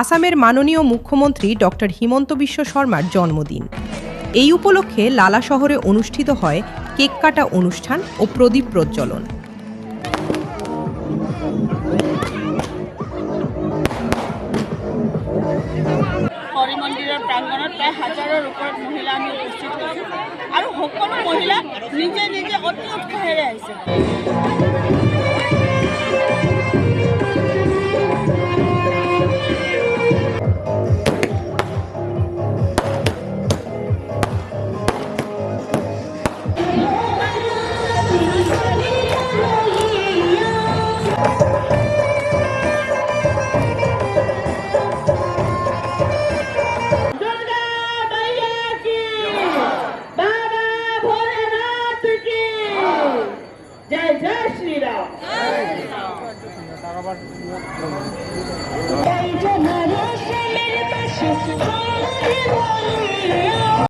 আসামের মাননীয় মুখ্যমন্ত্রী ডক্টর হিমন্ত বিশ্ব শর্মার জন্মদিন। এই উপলক্ষে লালা শহরে অনুষ্ঠিত হয় কেক কাটা অনুষ্ঠান ও প্রদীপ প্রজ্বলন। হৰি মন্দিৰৰ প্ৰাংগণত প্ৰায় হাজাৰৰ ওপৰত মহিলা আমি উপস্থিত হৈছোঁ আৰু সকলো মহিলা নিজে নিজে অতি উৎসাহেৰে আহিছে। जय जय